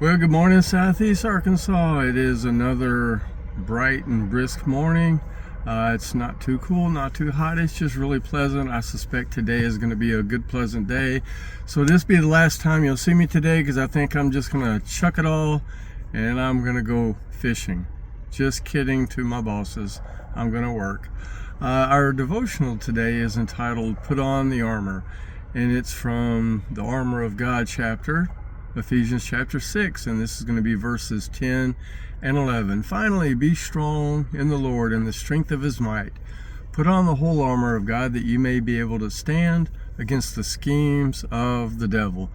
Well, good morning, Southeast Arkansas. It is another bright and brisk morning. It's not too cool, not too hot. It's just really pleasant. I suspect today is going to be a good, pleasant day. So this be the last time you'll see me today, because I think I'm just going to chuck it all and I'm going to go fishing. Just kidding to my bosses. I'm going to work. Our devotional today is entitled Put on the Armor, and it's from the Armor of God chapter, Ephesians chapter 6, and this is going to be verses 10 and 11. Finally, be strong in the Lord and the strength of his might. Put on the whole armor of God that you may be able to stand against the schemes of the devil.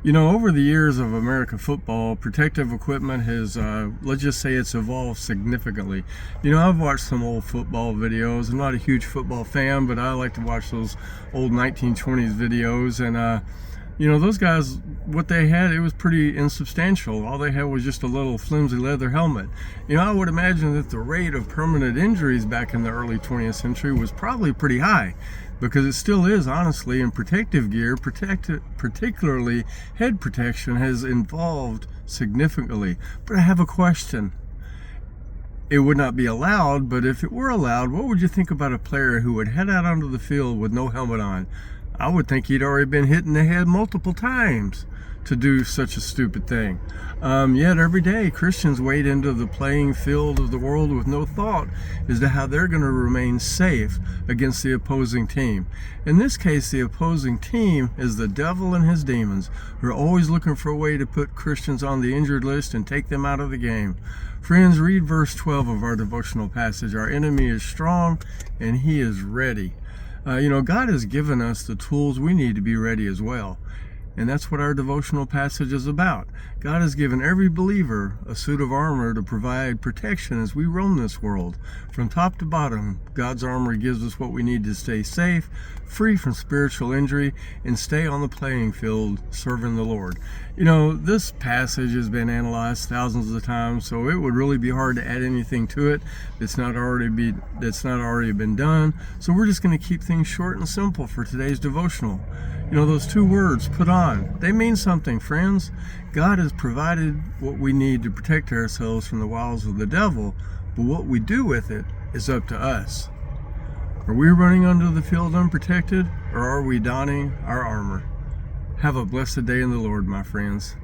You know, over the years of American football, protective equipment has, let's just say it's evolved significantly. You know, I've watched some old football videos. I'm not a huge football fan, but I like to watch those old 1920s videos, and you know, those guys, what they had, it was pretty insubstantial. All they had was just a little flimsy leather helmet. You know, I would imagine that the rate of permanent injuries back in the early 20th century was probably pretty high, because it still is, honestly, in protective gear, particularly head protection, has evolved significantly. But I have a question. It would not be allowed, but if it were allowed, what would you think about a player who would head out onto the field with no helmet on? I would think he'd already been hit in the head multiple times to do such a stupid thing. Yet every day Christians wade into the playing field of the world with no thought as to how they're going to remain safe against the opposing team. In this case, the opposing team is the devil and his demons, who are always looking for a way to put Christians on the injured list and take them out of the game. Friends, read verse 12 of our devotional passage. Our enemy is strong and he is ready. You know, God has given us the tools we need to be ready as well. And that's what our devotional passage is about. God has given every believer a suit of armor to provide protection as we roam this world. From top to bottom, God's armor gives us what we need to stay safe, free from spiritual injury, and stay on the playing field serving the Lord. You know, this passage has been analyzed thousands of times, so it would really be hard to add anything to it that's not already been done. So we're just going to keep things short and simple for today's devotional. You know, those two words, put on, they mean something, friends. God has provided what we need to protect ourselves from the wiles of the devil, but what we do with it is up to us. Are we running onto the field unprotected, or are we donning our armor? Have a blessed day in the Lord, my friends.